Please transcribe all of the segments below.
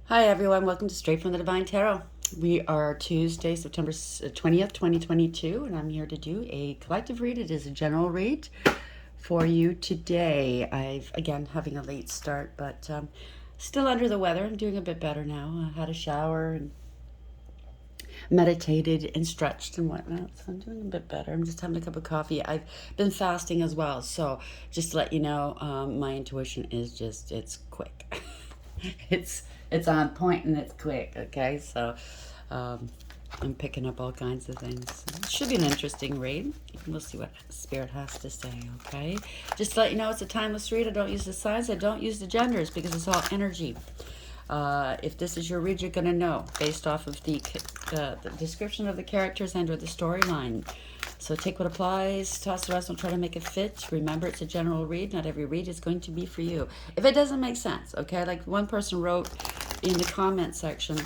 Hi everyone, welcome to Straight from the Divine Tarot. We are Tuesday, September 20th, 2022, and I'm here to do a collective read. It is a general read for you today. Again, having a late start, but still under the weather. I'm doing a bit better now. I had a shower and meditated and stretched and whatnot, so I'm doing a bit better. I'm just having a cup of coffee. I've been fasting as well, so just to let you know, my intuition is just, it's quick. it's on point and it's quick, okay? So I'm picking up all kinds of things. It should be an interesting read. We'll see what Spirit has to say, okay? Just to let you know, it's a timeless read. I don't use the signs. I don't use the genders because it's all energy. If this is your read, you're going to know based off of the description of the characters and or the storyline. So take what applies, toss the rest, don't try to make it fit. Remember, it's a general read. Not every read is going to be for you. If it doesn't make sense, okay? Like one person wrote in the comment section,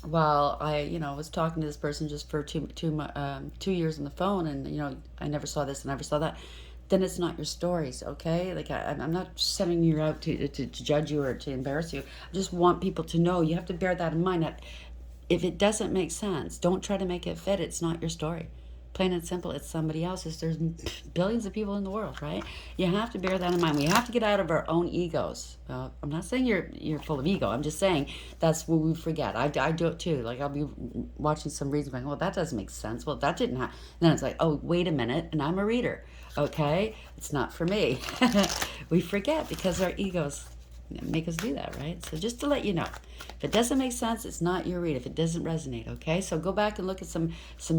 while I, was talking to this person just for 2 years on the phone, and, I never saw this, and never saw that, then it's not your stories, okay? Like, I'm not sending you out to judge you or to embarrass you. I just want people to know. You have to bear that in mind, that if it doesn't make sense, don't try to make it fit. It's not your story. Plain and simple, it's somebody else's. There's billions of people in the world, right? You have to bear that in mind. We have to get out of our own egos. I'm not saying you're full of ego. I'm just saying that's what we forget. I do it too. Like, I'll be watching some reads going, well, that doesn't make sense. Well, that didn't happen. Then it's like, oh, wait a minute, and I'm a reader, okay? It's not for me. We forget because our egos make us do that, right? So just to let you know, if it doesn't make sense, it's not your read. If it doesn't resonate, okay? So go back and look at some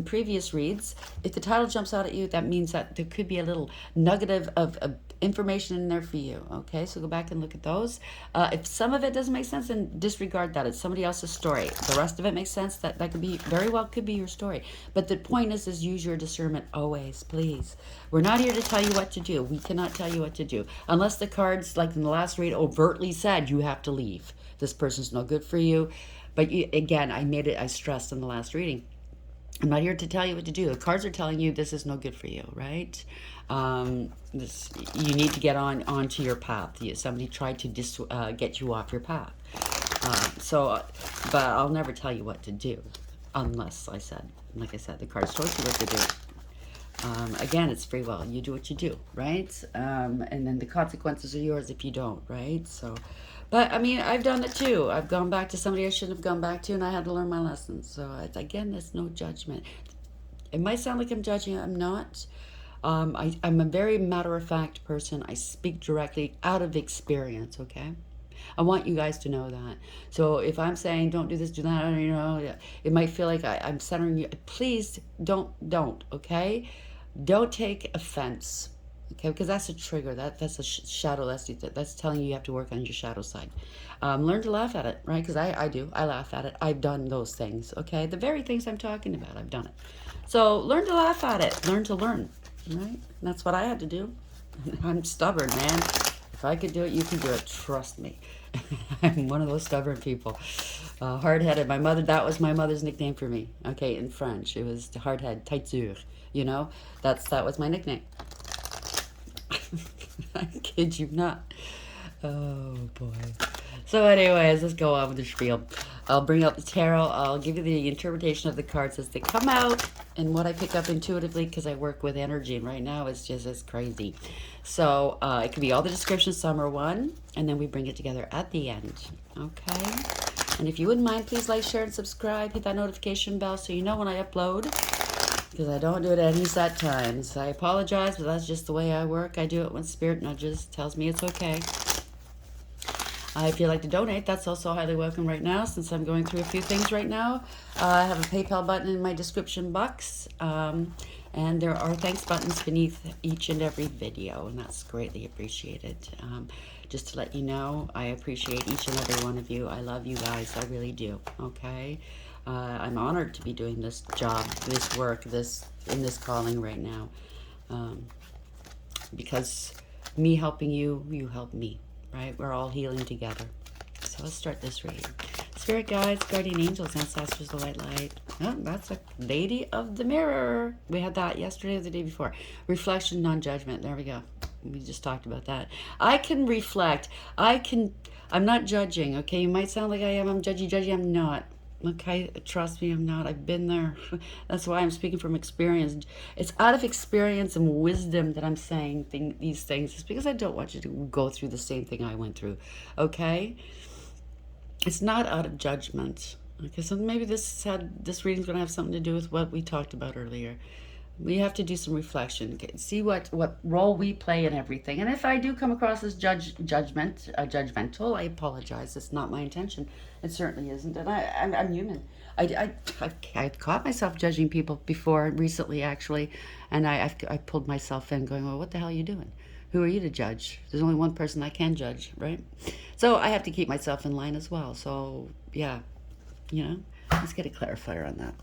previous reads. If the title jumps out at you, that means that there could be a little nugget of information in there for you, okay? So go back and look at those. If some of it doesn't make sense, then disregard that. It's somebody else's story. The rest of it makes sense. That could be, very well could be your story. But the point is use your discernment always, please. We're not here to tell you what to do. We cannot tell you what to do. Unless the cards, like in the last read, overtly said you have to leave. This person's no good for you. But again, I stressed in the last reading, I'm not here to tell you what to do. The cards are telling you this is no good for you, right? You need to get onto your path. Somebody tried to get you off your path. But I'll never tell you what to do, unless like I said, the cards told you what to do. Again, it's free will. You do what you do, right? And then the consequences are yours if you don't, right? So, but I mean, I've done it too. I've gone back to somebody I shouldn't have gone back to, and I had to learn my lessons. So again, there's no judgment. It might sound like I'm judging. I'm not. I'm a very matter-of-fact person. I speak directly out of experience, okay? I want you guys to know that. So if I'm saying don't do this, do that, it might feel like I'm centering you. Please don't, okay? Don't take offense, okay? Because that's a trigger. That's a shadow. That's telling you have to work on your shadow side. Learn to laugh at it, right? Because I do. I laugh at it. I've done those things, okay? The very things I'm talking about, I've done it. So learn to laugh at it. Learn to learn, right? And that's what I had to do. I'm stubborn, man. If I could do it, you can do it. Trust me. I'm one of those stubborn people. Hard-headed. That was my mother's nickname for me. Okay, in French. It was hard-head, têtu. That was my nickname. I kid you not. Oh, boy. So anyways, let's go on with the spiel. I'll bring up the tarot. I'll give you the interpretation of the cards as they come out and what I pick up intuitively, because I work with energy, and right now it's just as crazy. So it could be all the descriptions, some are one, and then we bring it together at the end. Okay? And if you wouldn't mind, please like, share, and subscribe. Hit that notification bell so you know when I upload, because I don't do it at any set times. I apologize, but that's just the way I work. I do it when Spirit nudges, tells me it's okay. If you'd like to donate, that's also highly welcome right now, since I'm going through a few things right now. I have a PayPal button in my description box, and there are thanks buttons beneath each and every video, and that's greatly appreciated. Just to let you know, I appreciate each and every one of you. I love you guys. I really do, okay? I'm honored to be doing this job, this work, in this calling right now, because me helping you, you help me. Right? We're all healing together. So let's start this reading. Spirit guides, guardian angels, ancestors, the white light. Oh, that's a lady of the mirror. We had that yesterday or the day before. Reflection, non-judgment. There we go. We just talked about that. I can reflect. I I'm not judging, okay? You might sound like I am. I'm judgy. I'm not. Okay, trust me, I'm not. I've been there. That's why I'm speaking from experience. It's out of experience and wisdom that I'm saying these things. It's because I don't want you to go through the same thing I went through, okay? It's not out of judgment. Okay, so maybe this reading's going to have something to do with what we talked about earlier. We have to do some reflection, see what role we play in everything. And if I do come across as judgmental, I apologize. It's not my intention. It certainly isn't. And I'm human. I've caught myself judging people before, recently actually, and I pulled myself in going, well, what the hell are you doing? Who are you to judge? There's only one person I can judge, right? So I have to keep myself in line as well. So yeah, let's get a clarifier on that.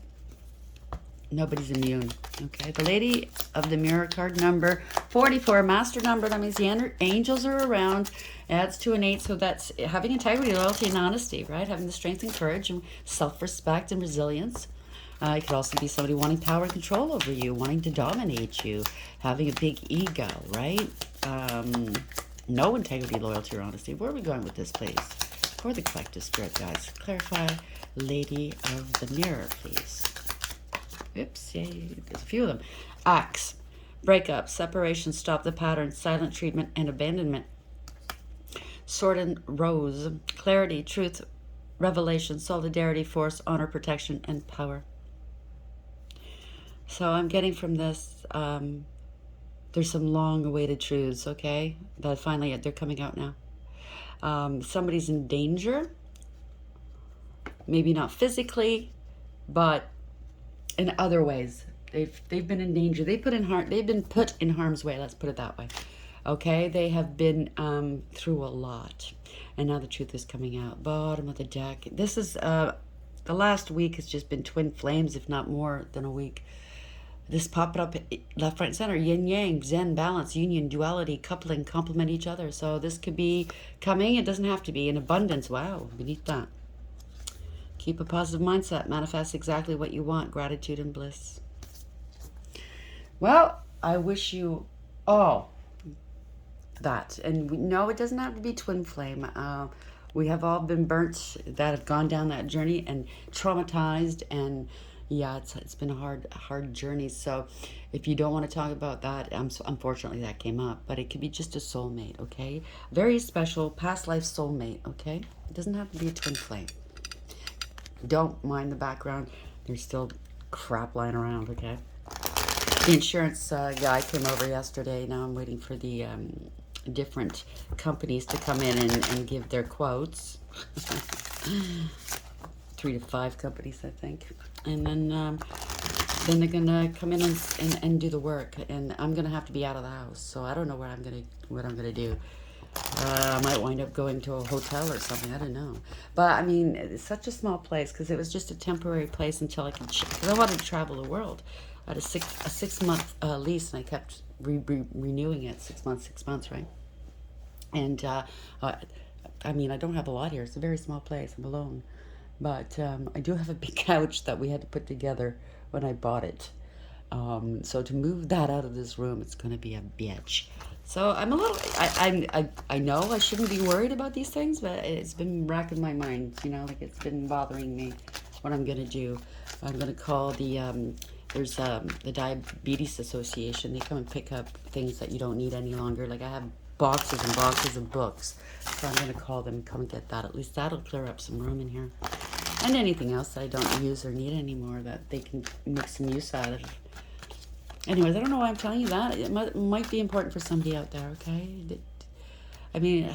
Nobody's immune. Okay, the Lady of the Mirror card, number 44, master number. That means the angels are around. Adds to an 8, so that's having integrity, loyalty, and honesty, right? Having the strength and courage and self-respect and resilience. It could also be somebody wanting power and control over you, wanting to dominate you, having a big ego, right? No integrity, loyalty, or honesty. Where are we going with this, please? For the collective spirit guides, clarify Lady of the Mirror, please. Oops, yay, there's a few of them. Acts, breakup, separation, stop the pattern, silent treatment, and abandonment. Sword and Rose, clarity, truth, revelation, solidarity, force, honor, protection, and power. So I'm getting from this, there's some long-awaited truths, okay, that finally they're coming out now. Somebody's in danger, maybe not physically, but in other ways. They've been in danger. They've been put in harm's way. Let's put it that way. Okay, they have been through a lot, and now the truth is coming out. Bottom of the deck. This is the last week has just been twin flames, if not more than a week. This popped up left, right, and center. Yin yang, zen, balance, union, duality, coupling, complement each other. So this could be coming. It doesn't have to be in abundance. Wow, beneath that. Keep a positive mindset. Manifest exactly what you want. Gratitude and bliss. Well, I wish you all that. And no, it doesn't have to be twin flame. We have all been burnt that have gone down that journey and traumatized. And yeah, it's been a hard journey. So if you don't want to talk about that, unfortunately that came up. But it could be just a soulmate, okay? Very special past life soulmate, okay? It doesn't have to be a twin flame. Don't mind the background. There's still crap lying around, okay? The insurance guy came over yesterday. Now I'm waiting for the different companies to come in and give their quotes. 3 to 5 companies, I think. And then they're going to come in and do the work. And I'm going to have to be out of the house. So I don't know what I'm going to do. I might wind up going to a hotel or something. I don't know. But, I mean, it's such a small place because it was just a temporary place until I could... Because I wanted to travel the world. I had a 6-month lease, and I kept renewing it. 6 months, 6 months, right? And, I mean, I don't have a lot here. It's a very small place. I'm alone. But I do have a big couch that we had to put together when I bought it. So to move that out of this room, it's going to be a bitch. So I'm a little, I know I shouldn't be worried about these things, but it's been racking my mind, like it's been bothering me what I'm going to do. I'm going to call there's the Diabetes Association. They come and pick up things that you don't need any longer. Like I have boxes and boxes of books. So I'm going to call them and come and get that. At least that'll clear up some room in here. And anything else that I don't use or need anymore that they can make some use out of. Anyways, I don't know why I'm telling you that. It might be important for somebody out there, okay? I mean,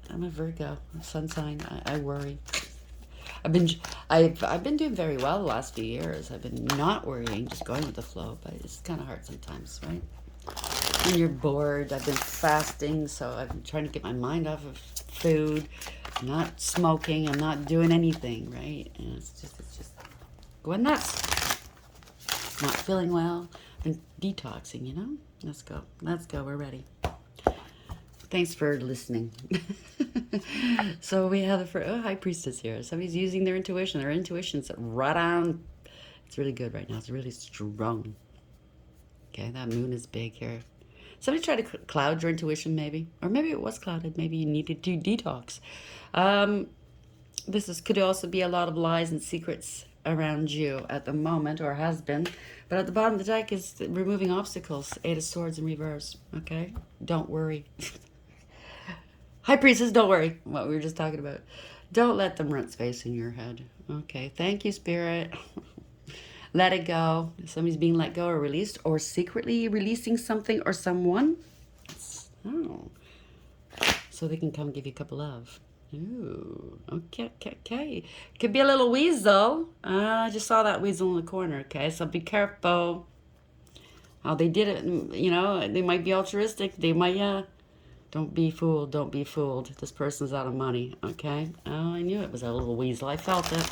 I'm a Virgo, sun sign. I worry. I've been doing very well the last few years. I've been not worrying, just going with the flow. But it's kind of hard sometimes, right? When you're bored, I've been fasting, so I've been trying to get my mind off of food. I'm not smoking. I'm not doing anything, right? And it's just going nuts. Not feeling well. And detoxing, Let's go. We're ready. Thanks for listening. So we have High Priestess here. Somebody's using their intuition. Their intuition's right on. It's really good right now. It's really strong. Okay, that moon is big here. Somebody tried to cloud your intuition, maybe. Or maybe it was clouded. Maybe you needed to detox. Um, could also be a lot of lies and secrets around you at the moment, or has been. But at the bottom of the deck is removing obstacles. Eight of Swords in reverse. Okay? Don't worry. High Priestess, don't worry. What we were just talking about. Don't let them rent space in your head. Okay. Thank you, Spirit. Let it go. Somebody's being let go or released, or secretly releasing something or someone. Oh. So they can come give you a cup of love. Ooh, okay, okay, okay. Could be a little weasel. I just saw that weasel in the corner, okay? So be careful. How they did it, you know, they might be altruistic. They might, yeah. Don't be fooled. Don't be fooled. This person's out of money, okay? Oh, I knew it was a little weasel. I felt it.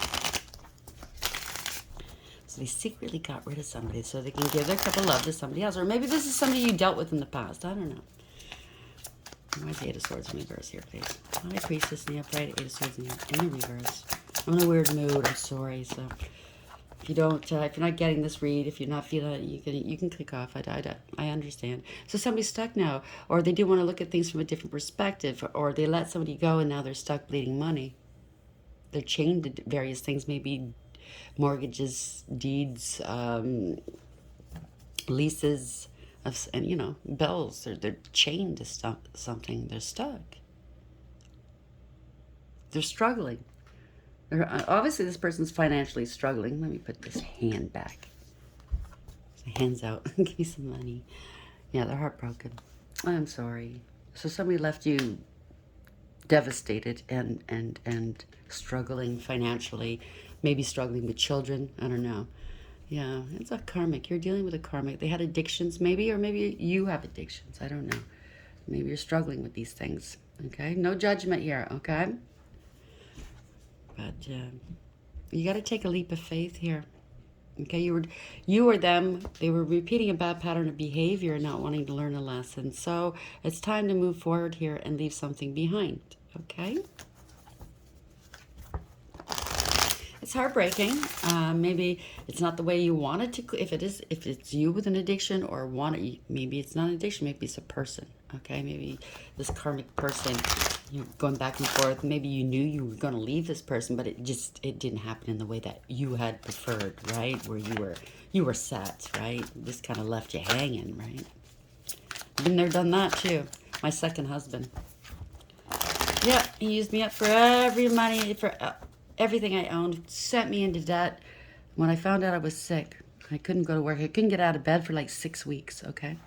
So they secretly got rid of somebody so they can give their cup of love to somebody else. Or maybe this is somebody you dealt with in the past. I don't know. Why is the Eight of Swords in reverse here, please? High Priestess in the upright, Eight of Swords in the reverse. I'm in a weird mood. I'm sorry. So if you don't, if you're not getting this read, if you're not feeling it, you can click off. I understand. So somebody's stuck now, or they do want to look at things from a different perspective, or they let somebody go and now they're stuck bleeding money. They're chained to various things, maybe mortgages, deeds, leases. And you know, bills, they're chained to something. They're stuck. They're struggling. Obviously this person's financially struggling. Let me put this hand back. Hands out. Give me some money. Yeah, they're heartbroken. I'm sorry. So somebody left you devastated and struggling financially, maybe struggling with children. I don't know. Yeah, it's a karmic. You're dealing with a karmic. They had addictions, maybe, or maybe you have addictions. I don't know. Maybe you're struggling with these things. Okay, no judgment here. Okay, but you got to take a leap of faith here. Okay, you or them. They were repeating a bad pattern of behavior, not wanting to learn a lesson. So it's time to move forward here and leave something behind. Okay. It's heartbreaking. Maybe it's not the way you want it to. If it's you with an addiction, or maybe it's not an addiction. Maybe it's a person. Okay, maybe this karmic person. You're going back and forth. Maybe you knew you were going to leave this person, but it didn't happen in the way that you had preferred, right? Where you were set, right? This kind of left you hanging, right? Been there, done that too. My second husband. Yeah, he used me up for every money for. Everything I owned, sent me into debt. When I found out I was sick, I couldn't go to work. I couldn't get out of bed for like 6 weeks, okay?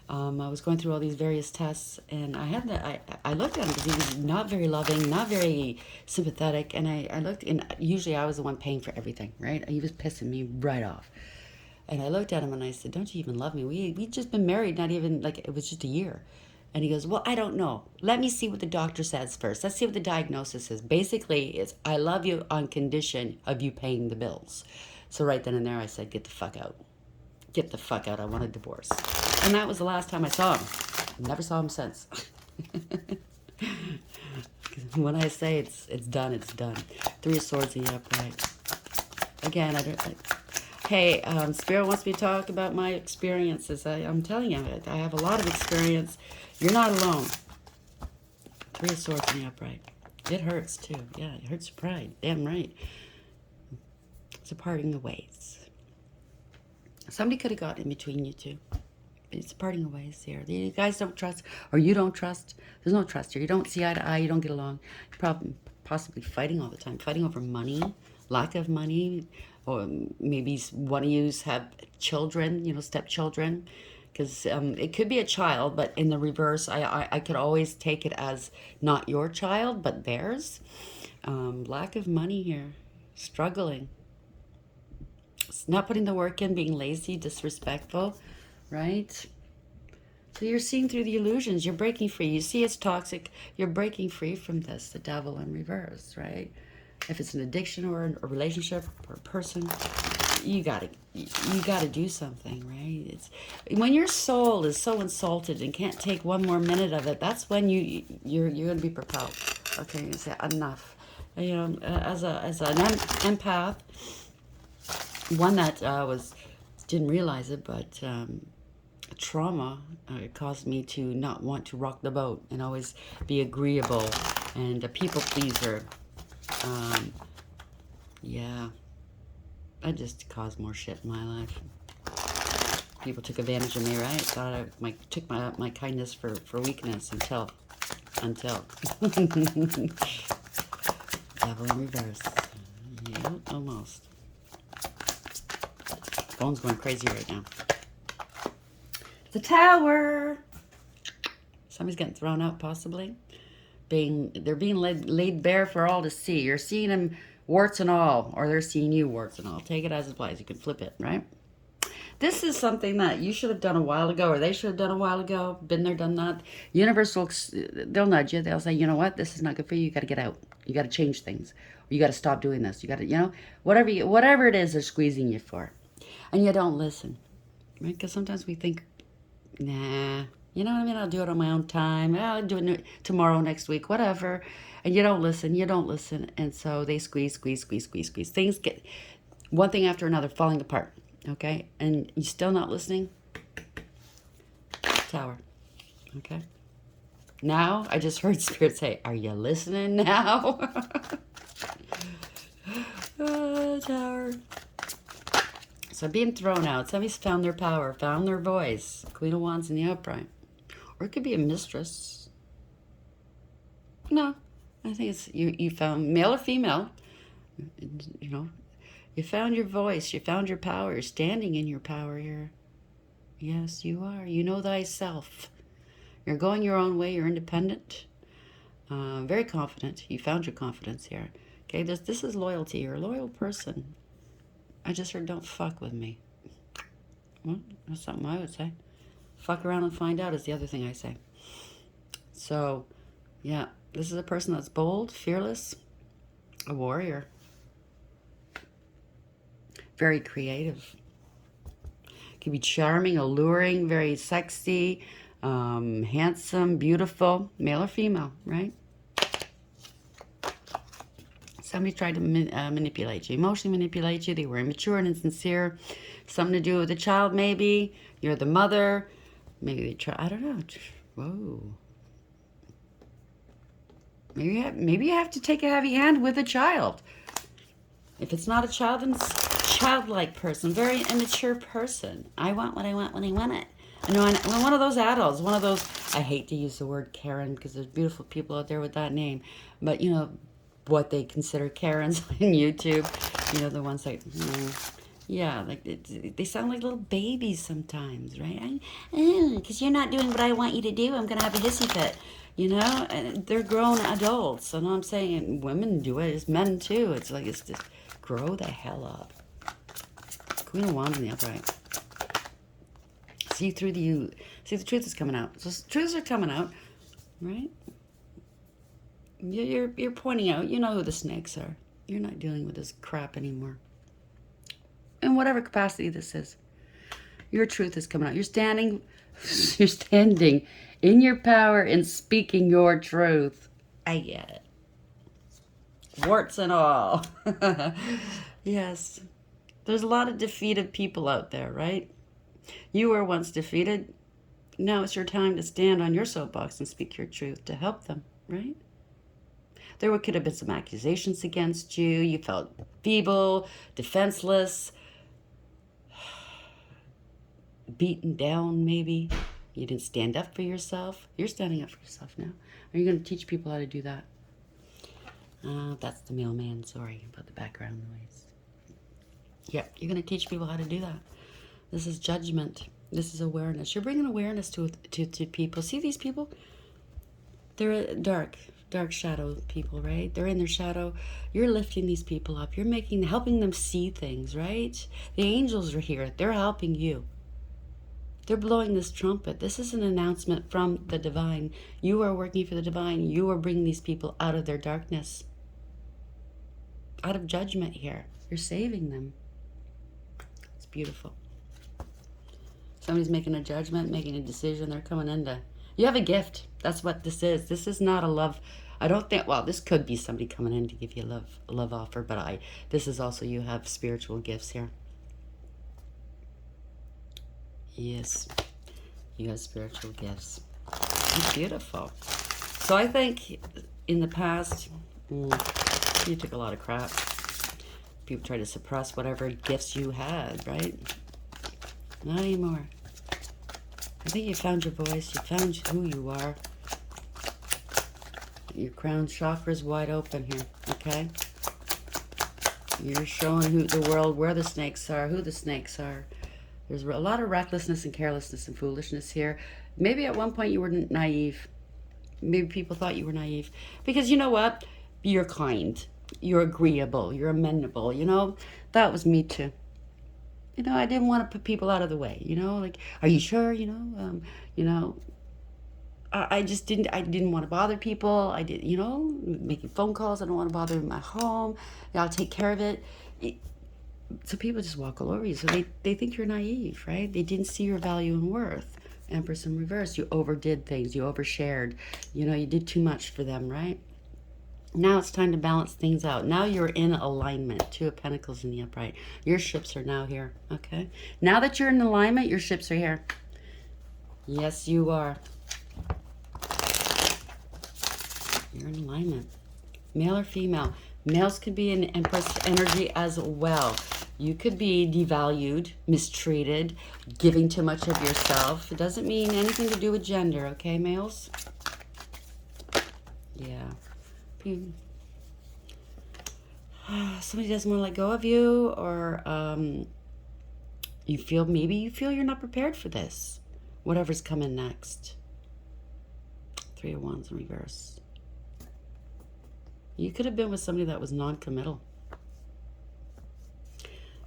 I was going through all these various tests, and I looked at him because he was not very loving, not very sympathetic, and I looked, and usually I was the one paying for everything, right? He was pissing me right off. And I looked at him and I said, don't you even love me? We just been married, not even, like, it was just a year. And he goes, well, I don't know. Let me see what the doctor says first. Let's see what the diagnosis is. Basically, it's I love you on condition of you paying the bills. So right then and there, I said, get the fuck out. Get the fuck out. I want a divorce. And that was the last time I saw him. Never saw him since. When I say it's done, it's done. Three of Swords in the upright. Again, hey, Spirit wants me to talk about my experiences. I'm telling you, I have a lot of experience. You're not alone. Three of Swords in the upright. It hurts too. Yeah, it hurts your pride. Damn right. It's a parting of ways. Somebody could have got in between you two. It's a parting of ways here. You guys don't trust, or you don't trust. There's no trust here. You don't see eye to eye. You don't get along. You're possibly fighting all the time. Fighting over money, lack of money, or maybe one of you have children, you know, stepchildren. Because it could be a child, but in the reverse, I could always take it as not your child, but theirs. Lack of money here. Struggling. Not putting the work in, being lazy, disrespectful, right? So you're seeing through the illusions. You're breaking free. You see it's toxic. You're breaking free from this, the devil in reverse, right? If it's an addiction or a relationship or a person, you gotta do something, right? It's when your soul is so insulted and can't take one more minute of it. That's when you're gonna be propelled. Okay, you're gonna say enough. You know, as an empath, one that didn't realize it, but trauma caused me to not want to rock the boat and always be agreeable and a people pleaser. Yeah, I just caused more shit in my life. People took advantage of me, right? Thought I took my kindness for weakness until devil in reverse. Yeah, almost. Phone's going crazy right now. The tower. Somebody's getting thrown out, possibly. They're being laid bare for all to see. You're seeing them warts and all, or they're seeing you warts and all. Take it as it applies. You can flip it, right? This is something that you should have done a while ago, or they should have done a while ago. Been there, done that. Universe will, they'll nudge you. They'll say, you know what, this is not good for you. You got to get out. You got to change things. Or you got to stop doing this. You got to, whatever it is they're squeezing you for, and you don't listen, right? Because sometimes we think, nah, you know what I mean? I'll do it on my own time. I'll do it tomorrow, next week, whatever. And you don't listen. You don't listen, and so they squeeze. Things get one thing after another falling apart. Okay, and you still not listening? Tower. Okay. Now, I just heard Spirit say, are you listening now? Tower. So being thrown out. Somebody's found their power, found their voice. Queen of Wands in the upright. Or it could be a mistress. No, I think it's you found male or female. You know, you found your voice. You found your power. You're standing in your power here. Yes, you are. You know thyself. You're going your own way. You're independent. Very confident. You found your confidence here. Okay, this is loyalty. You're a loyal person. I just heard, don't fuck with me. Well, that's something I would say. Fuck around and find out is the other thing I say. So, yeah, this is a person that's bold, fearless, a warrior. Very creative. Can be charming, alluring, very sexy, handsome, beautiful, male or female, right? Somebody tried to manipulate you, emotionally manipulate you. They were immature and insincere. Something to do with the child, maybe. You're the mother. Maybe they try, I don't know. Whoa. Maybe you have to take a heavy hand with a child. If it's not a child, then it's a childlike person, very immature person. I want what I want when I want it. I know, I'm one of those adults, one of those, I hate to use the word Karen because there's beautiful people out there with that name, but you know, what they consider Karens on YouTube, you know, the ones like, yeah, like they sound like little babies sometimes, right? Because you're not doing what I want you to do, I'm going to have a hissy fit, you know? And they're grown adults, and I'm saying women do it, it's men too. It's like, it's just, grow the hell up. Queen of Wands in the upright. See through the truth is coming out. So truths are coming out, right? You're pointing out, you know who the snakes are. You're not dealing with this crap anymore. In whatever capacity this is. Your truth is coming out. You're standing in your power and speaking your truth. I get it. Warts and all. Yes. There's a lot of defeated people out there, right? You were once defeated. Now it's your time to stand on your soapbox and speak your truth to help them, right? There could have been some accusations against you. You felt feeble, defenseless, beaten down maybe. You didn't stand up for yourself. You're standing up for yourself now. Are you going to teach people how to do that? That's the mailman. Sorry about the background noise. Yep, you're going to teach people how to do that. This is judgment. This is awareness. You're bringing awareness to people. See these people? They're dark shadow people, right? They're in their shadow. You're lifting these people up. You're helping them see things, right? The angels are here. They're helping you. They're blowing this trumpet. This is an announcement from the divine. You are working for the divine. You are bringing these people out of their darkness, out of judgment here. You're saving them. It's beautiful. Somebody's making a judgment, making a decision. They're coming into. You have a gift. That's what this is. This is not a love. I don't think, well, this could be somebody coming in to give you a love offer, but this is also, you have spiritual gifts here. Yes. You have spiritual gifts. It's beautiful. So I think in the past, you took a lot of crap. People try to suppress whatever gifts you had, right? Not anymore. I think you found your voice. You found who you are. Your crown chakra is wide open here, okay? You're showing the world where the snakes are, who the snakes are. There's a lot of recklessness and carelessness and foolishness here. Maybe at one point you were naive. Maybe people thought you were naive. Because you know what? You're kind. You're agreeable. You're amenable. You know, that was me too. You know, I didn't want to put people out of the way. You know, like, are you sure? You know, I just didn't. I didn't want to bother people. I did. You know, making phone calls. I don't want to bother my home. I'll take care of it. So people just walk all over you. So they think you're naive, right? They didn't see your value and worth. Empress in reverse. You overdid things. You overshared. You know, you did too much for them, right? Now it's time to balance things out. Now you're in alignment. Two of Pentacles in the upright. Your ships are now here, okay? Now that you're in alignment, your ships are here. Yes, you are. You're in alignment. Male or female. Males could be in Empress energy as well. You could be devalued, mistreated, giving too much of yourself. It doesn't mean anything to do with gender, okay, males? Yeah. Somebody doesn't want to let go of you, or maybe you feel you're not prepared for this. Whatever's coming next. Three of Wands in reverse. You could have been with somebody that was non-committal.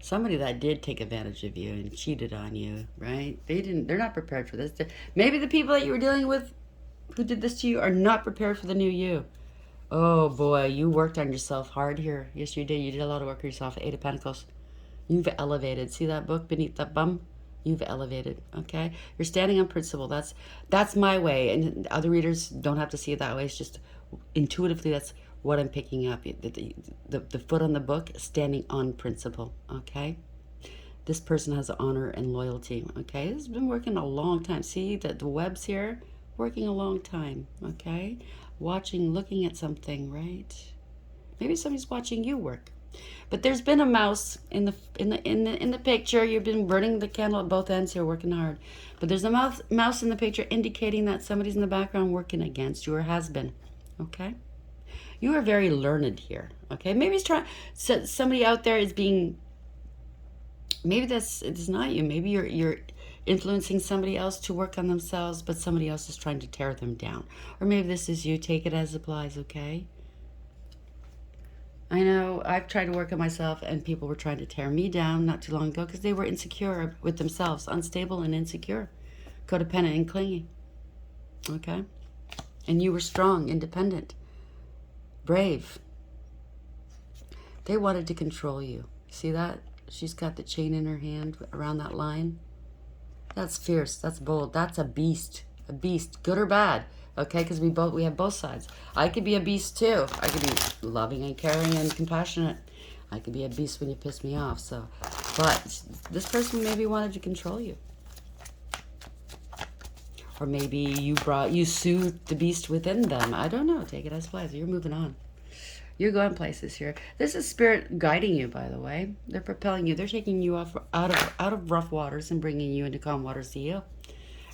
Somebody that did take advantage of you and cheated on you, right? They're not prepared for this. Maybe the people that you were dealing with who did this to you are not prepared for the new you. Oh boy, you worked on yourself hard here. Yes, you did. You did a lot of work on yourself. Eight of Pentacles. You've elevated. See that book beneath that bum? You've elevated, okay? You're standing on principle. That's my way, and other readers don't have to see it that way. It's just intuitively that's what I'm picking up. The foot on the book, standing on principle, okay? This person has honor and loyalty, okay? This has been working a long time. See the webs here? Working a long time, okay? Watching, looking at something, right? Maybe somebody's watching you work. But there's been a mouse in the picture. You've been burning the candle at both ends here, working hard. But there's a mouse in the picture indicating that somebody's in the background working against you or has been. Okay? You are very learned here. Okay? Maybe somebody out there is being. Maybe it's not you. Maybe you're influencing somebody else to work on themselves, but somebody else is trying to tear them down. Or maybe this is you. Take it as it applies. Okay? I know I've tried to work on myself and people were trying to tear me down not too long ago because they were insecure with themselves, unstable and insecure, codependent and clingy. Okay? And you were strong, independent, brave. They wanted to control you. See that? She's got the chain in her hand around that line. That's fierce. That's bold. That's a beast. A beast, good or bad. Okay, because we have both sides. I could be a beast too. I could be loving and caring and compassionate. I could be a beast when you piss me off. So, but this person maybe wanted to control you, or maybe you soothed the beast within them. I don't know. Take it as flies. You're moving on. You're going places here. This is spirit guiding you, by the way. They're propelling you. They're taking you out of rough waters and bringing you into calm waters to heal.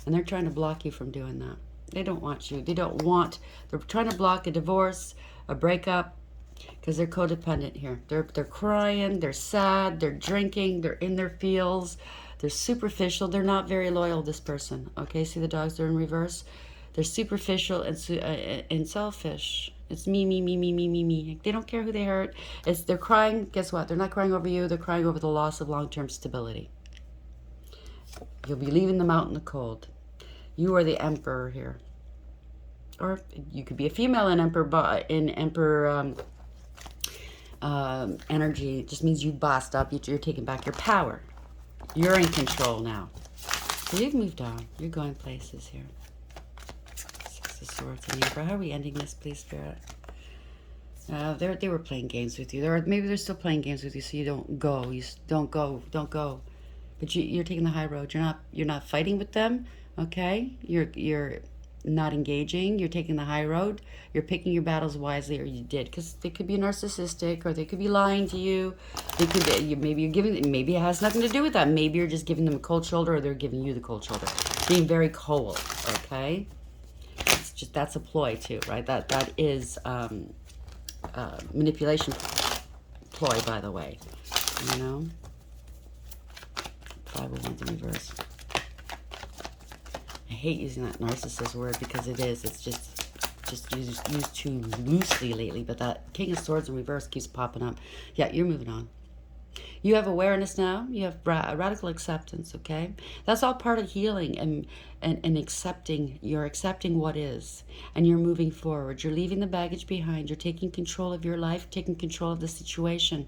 And they're trying to block you from doing that. They don't want you. They're trying to block a divorce, a breakup, because they're codependent here. They're crying, they're sad, they're drinking, they're in their feels, they're superficial. They're not very loyal, this person. Okay, see the dogs, they're in reverse. They're superficial and selfish. It's me, me, me, me, me, me, me. They don't care who they hurt. They're crying. Guess what? They're not crying over you. They're crying over the loss of long-term stability. You'll be leaving them out in the cold. You are the emperor here. Or you could be a female in emperor energy. It just means you bossed up. You're taking back your power. You're in control now. So you've moved on. You're going places here. Six of Swords and Emperor. How are we ending this, please, Spirit? They were playing games with you. Maybe they're still playing games with you, so you don't go. Don't go. But you're taking the high road. You're not fighting with them, Okay? You're not engaging. You're taking the high road. You're picking your battles wisely, or you did, because they could be narcissistic, or they could be lying to you. They could be, maybe you're giving. Maybe it has nothing to do with that. Maybe you're just giving them a cold shoulder, or they're giving you the cold shoulder. Being very cold. Okay? It's just, that's a ploy too, right? That is manipulation ploy, by the way. You know. 5 of Wands in reverse. I hate using that narcissist word because it is. It's just used too loosely lately. But that King of Swords in reverse keeps popping up. Yeah, you're moving on. You have awareness now. You have radical acceptance, okay? That's all part of healing and accepting. You're accepting what is. And you're moving forward. You're leaving the baggage behind. You're taking control of your life, taking control of the situation.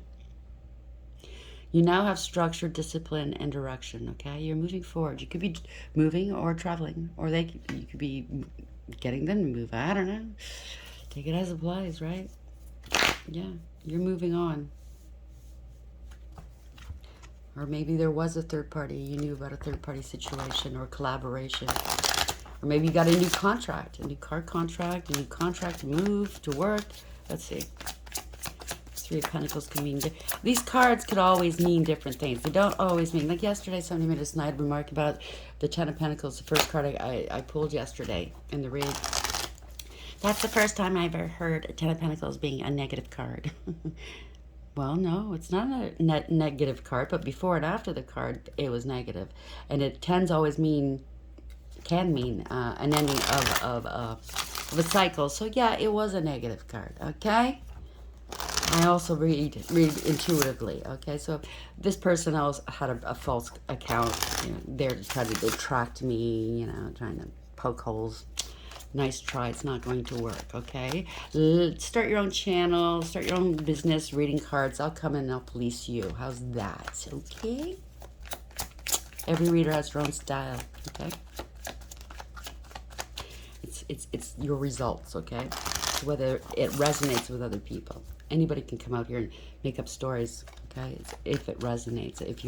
You now have structure, discipline, and direction, okay? You're moving forward. You could be moving or traveling, or you could be getting them to move. I don't know. Take it as it applies, right? Yeah, you're moving on. Or maybe there was a third party. You knew about a third party situation or collaboration. Or maybe you got a new contract, a new car contract, a new contract to move, to work. Let's see. 3 of Pentacles can mean... These cards could always mean different things. They don't always mean... Like yesterday, somebody made a snide remark about the 10 of Pentacles, the first card I pulled yesterday in the read. That's the first time I ever heard 10 of Pentacles being a negative card. Well, no, it's not a negative card, but before and after the card, it was negative. And it tends always can mean an ending of a cycle. So yeah, it was a negative card, okay? I also read intuitively, okay? So this person else had a false account. You know, they're trying to attract me, you know, trying to poke holes. Nice try. It's not going to work, okay? Start your own channel. Start your own business reading cards. I'll come in and I'll police you. How's that, okay? Every reader has their own style, okay? It's your results, okay? Whether it resonates with other people. Anybody can come out here and make up stories, okay? If it resonates, if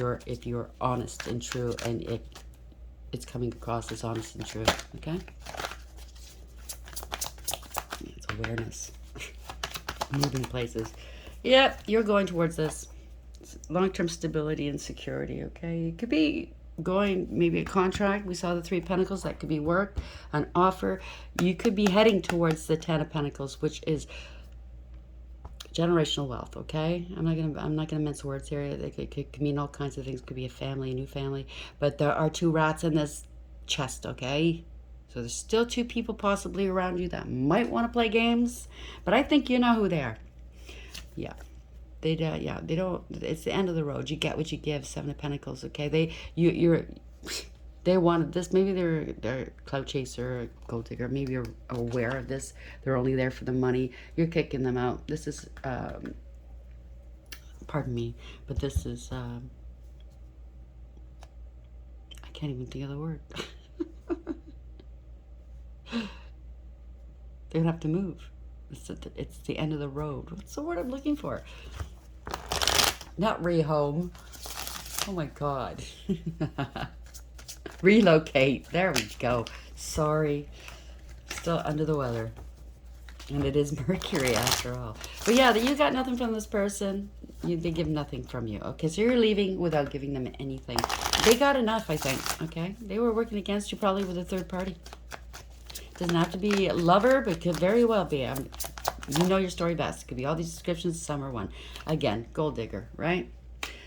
you're honest and true, and if it's coming across as honest and true, okay? It's awareness. Moving places. Yep, you're going towards this. Long-term stability and security, okay? It could be going, maybe a contract. We saw the 3 of Pentacles. That could be work, an offer. You could be heading towards the 10 of Pentacles, which is generational wealth, okay? I'm not gonna mince words here. It could mean all kinds of things. It could be a family, a new family. But there are 2 rats in this chest, okay? So there's still 2 people possibly around you that might want to play games. But I think you know who they are. Yeah. They don't. It's the end of the road. You get what you give. 7 of Pentacles. Okay. They wanted this. Maybe they're clout chaser, gold digger. Maybe you're aware of this. They're only there for the money. You're kicking them out. This is, pardon me, but this is. I can't even think of the word. They're gonna have to move. It's the end of the road. What's the word I'm looking for? Not rehome. Oh my God. Relocate. There we go. Sorry. Still under the weather. And it is Mercury after all. But yeah, you got nothing from this person. They give nothing from you. Okay, so you're leaving without giving them anything. They got enough, I think. Okay? They were working against you probably with a third party. Doesn't have to be a lover, but could very well be. You know your story best. It could be all these descriptions, some are one. Again, gold digger, right?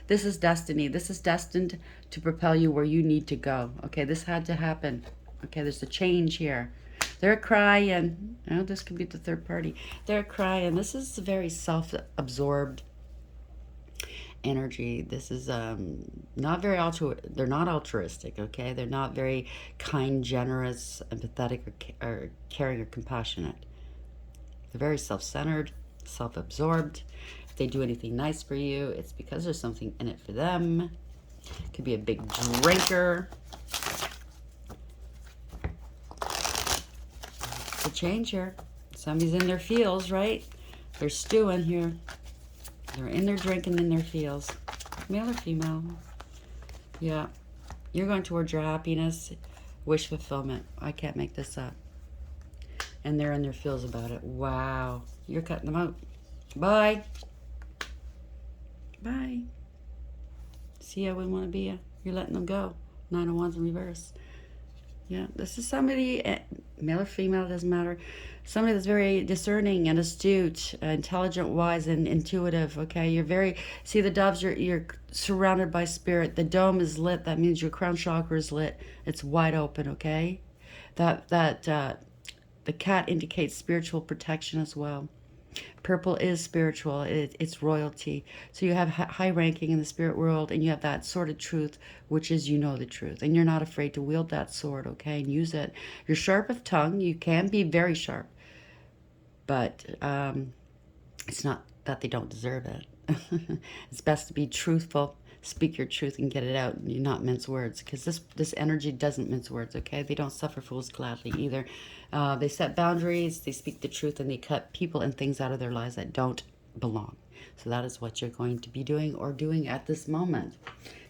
This is destiny. This is destined to propel you where you need to go. Okay, this had to happen. Okay, there's a change here. They're crying. Oh, this could be the third party. They're crying. This is very self-absorbed energy. This is not very they're not altruistic, okay? They're not very kind, generous, empathetic, or caring or compassionate. They're very self-centered, self-absorbed. If they do anything nice for you, it's because there's something in it for them. Could be a big drinker. It's a change here. Somebody's in their feels, right? They're stewing here. They're in their drink and in their feels. Male or female? Yeah. You're going towards your happiness. Wish fulfillment. I can't make this up. And they're in their feels about it. Wow. You're cutting them out. Bye. Bye. See how we want to be you? You're letting them go. Nine of Wands in reverse. Yeah, this is somebody, male or female, it doesn't matter. Somebody that's very discerning and astute, intelligent, wise, and intuitive. Okay, you're very. See the doves. You're surrounded by spirit. The dome is lit. That means your crown chakra is lit. It's wide open. Okay, that the cat indicates spiritual protection as well. Purple is spiritual. It's royalty. So you have high ranking in the spirit world, and you have that sword of truth, which is you know the truth, and you're not afraid to wield that sword, okay, and use it. You're sharp of tongue. You can be very sharp, but it's not that they don't deserve it. It's best to be truthful. Speak your truth and get it out. And you not mince words, because this energy doesn't mince words. Okay, they don't suffer fools gladly either. They set boundaries. They speak the truth, and they cut people and things out of their lives that don't belong. So that is what you're going to be doing or doing at this moment.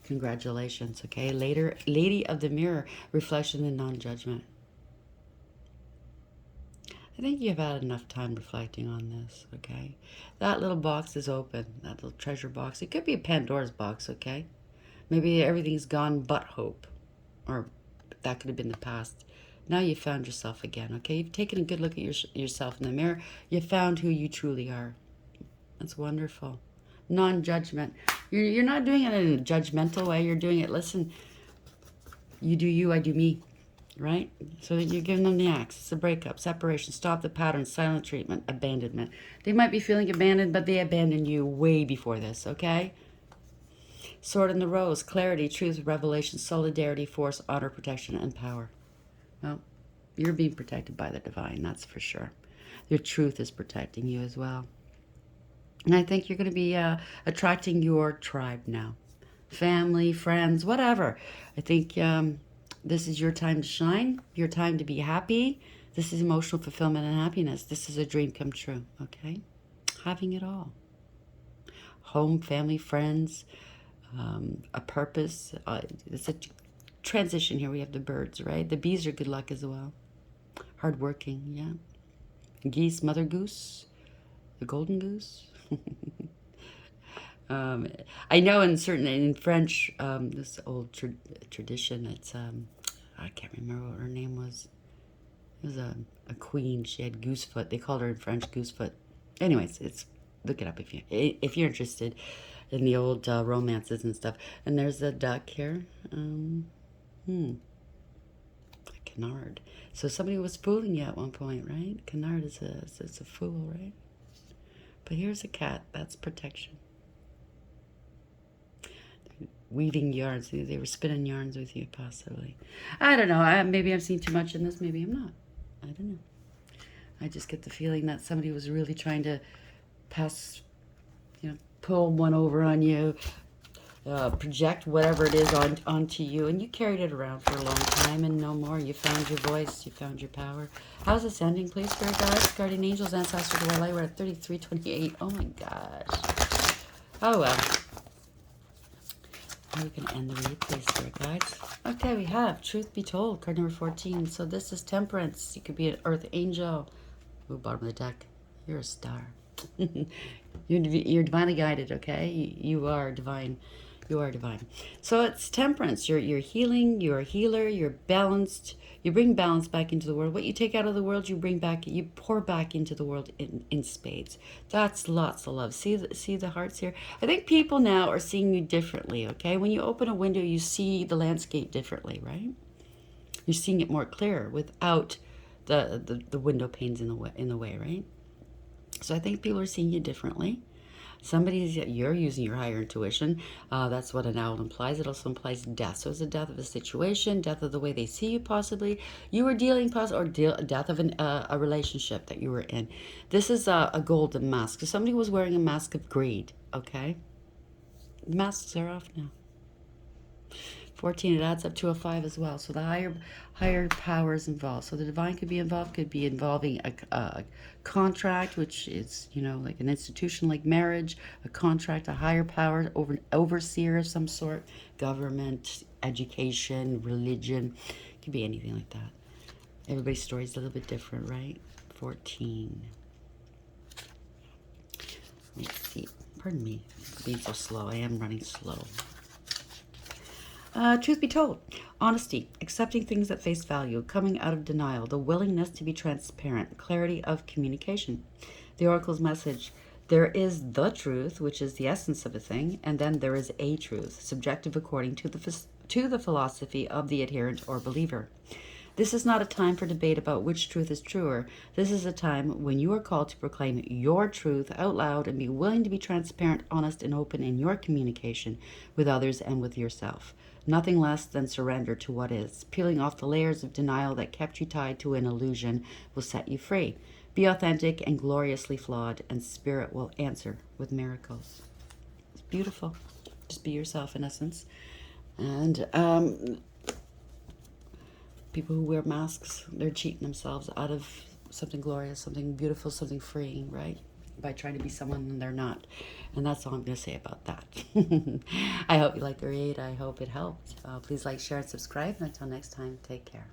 Congratulations. Okay, later, Lady of the Mirror, reflection and non-judgment. I think you've had enough time reflecting on this, okay? That little box is open, that little treasure box. It could be a Pandora's box, okay? Maybe everything's gone but hope, or that could have been the past. Now you've found yourself again, okay? You've taken a good look at yourself in the mirror. You found who you truly are. That's wonderful. Non-judgment. You're not doing it in a judgmental way. You're doing it, listen, you do you, I do me. Right? So you're giving them the axe. It's a breakup, separation, stop the pattern, silent treatment, abandonment. They might be feeling abandoned, but they abandoned you way before this, okay? Sword in the Rose, clarity, truth, revelation, solidarity, force, honor, protection, and power. Well, you're being protected by the divine, that's for sure. Your truth is protecting you as well. And I think you're going to be attracting your tribe now. Family, friends, whatever. I think this is your time to shine, your time to be happy. This is emotional fulfillment and happiness. This is a dream come true, okay? Having it all. Home, family, friends, a purpose. It's a transition here. We have the birds, right? The bees are good luck as well. Hardworking, yeah. Geese, mother goose, the golden goose. I know in French, this old tradition, it's, I can't remember what her name was. It was a queen. She had goosefoot. They called her in French goosefoot. Anyways, look it up if you're interested in the old romances and stuff. And there's a duck here. A canard. So somebody was fooling you at one point, right? Canard is a fool, right? But here's a cat. That's protection. Weaving yarns. They were spinning yarns with you, possibly. I don't know. Maybe I've seen too much in this. Maybe I'm not. I don't know. I just get the feeling that somebody was really trying to pull one over on you, project whatever it is onto you, and you carried it around for a long time and no more. You found your voice. You found your power. How's this ending, please, Spirit Guides, Guardian Angels, Ancestors, Dwell Light? We're at 33:28. Oh, my gosh. Oh, well. How are we going to end the read, please, Spirit Guides? Okay, we have Truth Be Told, card number 14. So this is Temperance. You could be an Earth Angel. Ooh, bottom of the deck. You're a star. You're divinely guided, okay? You are divine. You are divine. So it's Temperance. You're healing. You're a healer. You're balanced. You bring balance back into the world. What you take out of the world, you bring back. You pour back into the world in spades. That's lots of love. See the hearts here? I think people now are seeing you differently, okay? When you open a window, you see the landscape differently, right? You're seeing it more clear without the window panes in the way, right? So I think people are seeing you differently. You're using your higher intuition. That's what an owl implies. It also implies death. So it's a death of a situation, death of the way they see you, possibly. You were dealing, death of a relationship that you were in. This is a golden mask. So somebody was wearing a mask of greed, okay? The masks are off now. 14, it adds up to a 5 as well. So the higher power is involved. So the divine could be involved, could be involving a contract, which is, like an institution like marriage, a contract, a higher power, overseer of some sort, government, education, religion. It could be anything like that. Everybody's story is a little bit different, right? 14. Let's see. Pardon me for being so slow. I am running slow. Truth be told, honesty, accepting things at face value, coming out of denial, the willingness to be transparent, clarity of communication. The oracle's message: there is the truth, which is the essence of a thing, and then there is a truth, subjective according to the philosophy of the adherent or believer. This is not a time for debate about which truth is truer. This is a time when you are called to proclaim your truth out loud and be willing to be transparent, honest, and open in your communication with others and with yourself. Nothing less than surrender to what is. Peeling off the layers of denial that kept you tied to an illusion will set you free. Be authentic and gloriously flawed, and Spirit will answer with miracles. It's beautiful. Just be yourself, in essence. And people who wear masks, they're cheating themselves out of something glorious, something beautiful, something freeing, right? By trying to be someone they're not. And that's all I'm going to say about that. I hope you liked the read. I hope it helped. Please like, share, and subscribe. And until next time, take care.